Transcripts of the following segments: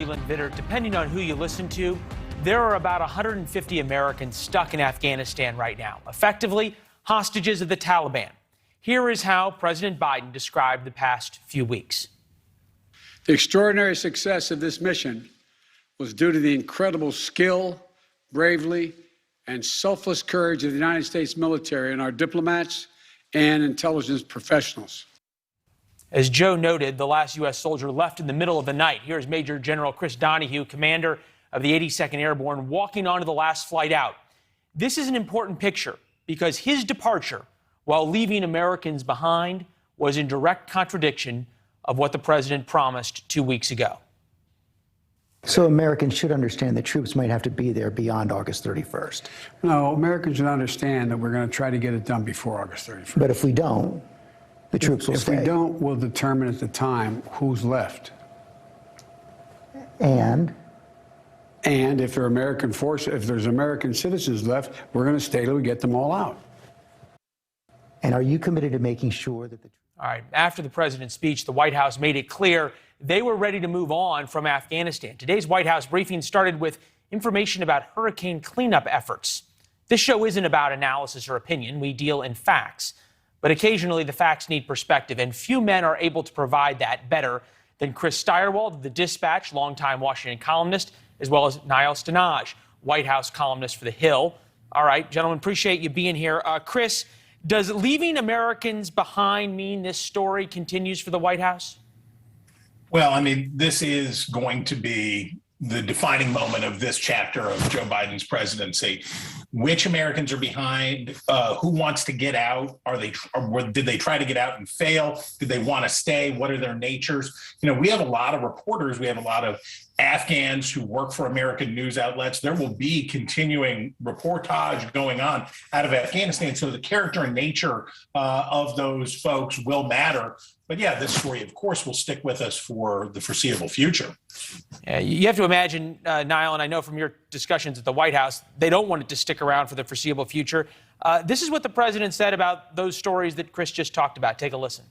Leland Vittert, depending on who you listen to, there are about 150 Americans stuck in Afghanistan right now, effectively hostages of the Taliban. Here is how President Biden described the past few weeks. The extraordinary success of this mission was due to the incredible skill, bravery, and selfless courage of the United States military and our diplomats and intelligence professionals. As Joe noted, the last U.S. soldier left in the middle of the night. Here's Major General Chris Donahue, commander of the 82nd Airborne, walking onto the last flight out. This is an important picture because his departure, while leaving Americans behind, was in direct contradiction of what the president promised 2 weeks ago. So Americans should understand that troops might have to be there beyond August 31st. No, Americans should understand that we're going to try to get it done before August 31st. But if we don't, the troops will stay. If we don't, we'll determine at the time who's left. And if there are American forces, if there's American citizens left, we're going to stay till we get them all out. And are you committed to making sure that the... All right. After the president's speech, the White House made it clear they were ready to move on from Afghanistan. Today's White House briefing started with information about hurricane cleanup efforts. This show isn't about analysis or opinion. We deal in facts. But occasionally the facts need perspective, and few men are able to provide that better than Chris Stirewalt of The Dispatch, longtime Washington columnist, as well as Niall, Stanage, White House columnist for The Hill. All right, gentlemen, appreciate you being here. Chris, does leaving Americans behind mean this story continues for the White House? Well, I mean, this is going to be the defining moment of this chapter of Joe Biden's presidency. Which Americans are behind? Who wants to get out? Did they try to get out and fail? Did they want to stay? What are their natures? You know, we have a lot of reporters. We have a lot of Afghans who work for American news outlets. There will be continuing reportage going on out of Afghanistan. So the character and nature of those folks will matter. But yeah, this story, of course, will stick with us for the foreseeable future. Yeah, you have to imagine, Niall, and I know from your discussions at the White House, they don't want it to stick around for the foreseeable future. This is what the president said about those stories that Chris just talked about. Take a listen.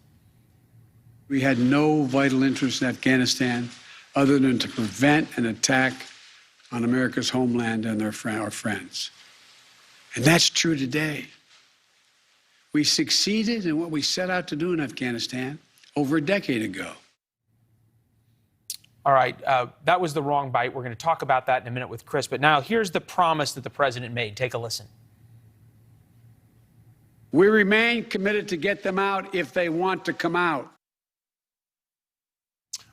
We had no vital interest in Afghanistan other than to prevent an attack on America's homeland and our friends. And that's true today. We succeeded in what we set out to do in Afghanistan over a decade ago. All right, that was the wrong bite. We're going to talk about that in a minute with Chris. But now here's the promise that the president made. Take a listen. We remain committed to get them out if they want to come out.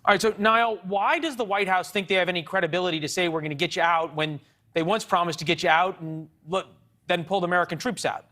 All right, so Niall, why does the White House think they have any credibility to say we're going to get you out when they once promised to get you out and then pulled American troops out?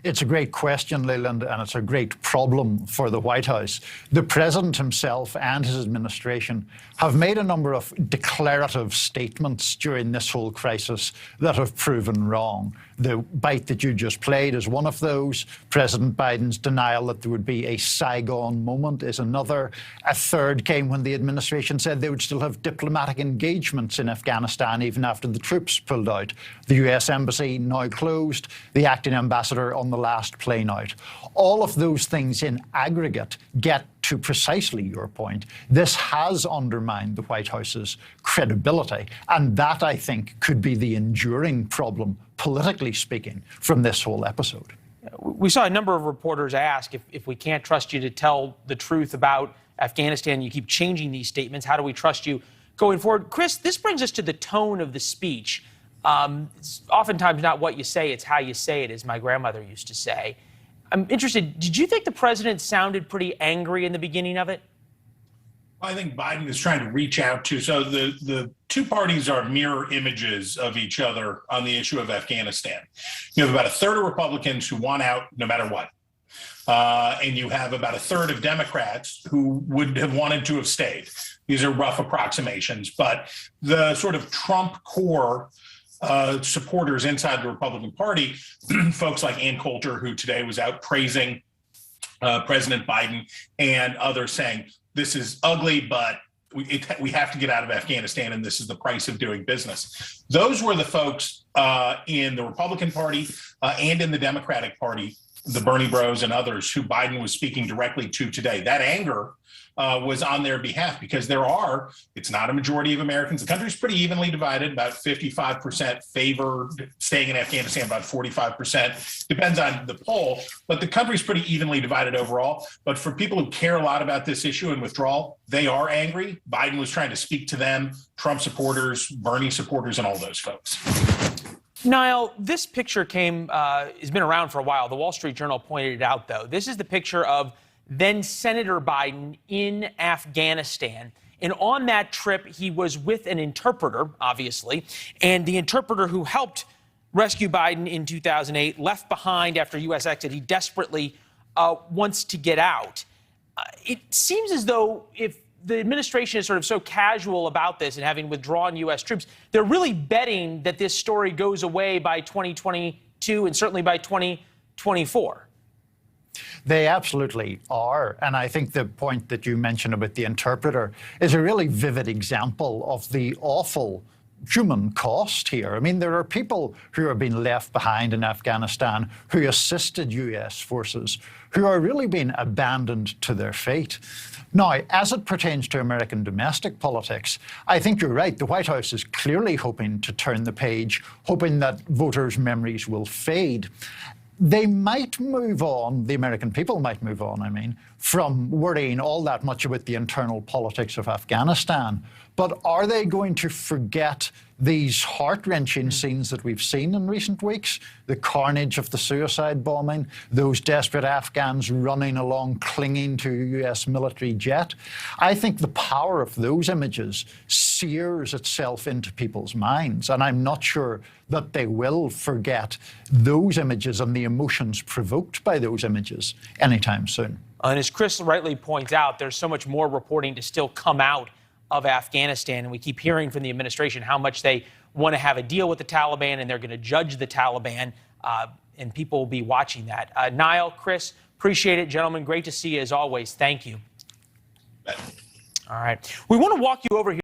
It's a great question, Leland, and it's a great problem for the White House. The president himself and his administration have made a number of declarative statements during this whole crisis that have proven wrong. The bite that you just played is one of those. President Biden's denial that there would be a Saigon moment is another. A third came when the administration said they would still have diplomatic engagements in Afghanistan even after the troops pulled out. The U.S. Embassy now closed. The acting ambassador on the last plane out. All of those things in aggregate get to precisely your point. This has undermined the White House's credibility, and that, I think, could be the enduring problem, politically speaking, from this whole episode. We saw a number of reporters ask if we can't trust you to tell the truth about Afghanistan. You keep changing these statements. How do we trust you going forward? Chris, this brings us to the tone of the speech. It's oftentimes not what you say, it's how you say it, as my grandmother used to say. I'm interested, did you think the president sounded pretty angry in the beginning of it? I think Biden is trying to reach out to, so the two parties are mirror images of each other on the issue of Afghanistan. You have about a third of Republicans who want out no matter what. And you have about a third of Democrats who would have wanted to have stayed. These are rough approximations, but the sort of Trump core supporters inside the Republican Party, folks like Ann Coulter, who today was out praising President Biden, and others saying, this is ugly, but we have to get out of Afghanistan, and this is the price of doing business. Those were the folks in the Republican Party and in the Democratic Party the Bernie Bros and others who Biden was speaking directly to today. That anger was on their behalf because it's not a majority of Americans. The country's pretty evenly divided. About 55% favor staying in Afghanistan, about 45%. Depends on the poll, but the country's pretty evenly divided overall. But for people who care a lot about this issue and withdrawal, they are angry. Biden was trying to speak to them, Trump supporters, Bernie supporters, and all those folks. Niall, this picture has been around for a while. The Wall Street Journal pointed it out, though. This is the picture of then Senator Biden in Afghanistan. And on that trip, he was with an interpreter, obviously, and the interpreter who helped rescue Biden in 2008 left behind after U.S. exit. He desperately wants to get out. It seems as though if the administration is sort of so casual about this and having withdrawn U.S. troops, they're really betting that this story goes away by 2022 and certainly by 2024. They absolutely are. And I think the point that you mentioned about the interpreter is a really vivid example of the awful human cost here. I mean, there are people who are being left behind in Afghanistan who assisted U.S. forces who are really being abandoned to their fate. Now, as it pertains to American domestic politics, I think you're right. The White House is clearly hoping to turn the page, hoping that voters' memories will fade. They might move on, the American people might move on, I mean, from worrying all that much about the internal politics of Afghanistan. But are they going to forget these heart-wrenching scenes that we've seen in recent weeks? The carnage of the suicide bombing, those desperate Afghans running along, clinging to a U.S. military jet. I think the power of those images sears itself into people's minds, and I'm not sure that they will forget those images and the emotions provoked by those images anytime soon. And as Chris rightly points out, there's so much more reporting to still come out of Afghanistan, and we keep hearing from the administration how much they want to have a deal with the Taliban and they're going to judge the Taliban, and people will be watching that. Niall, Chris, appreciate it. Gentlemen, great to see you as always. Thank you. All right. We want to walk you over here.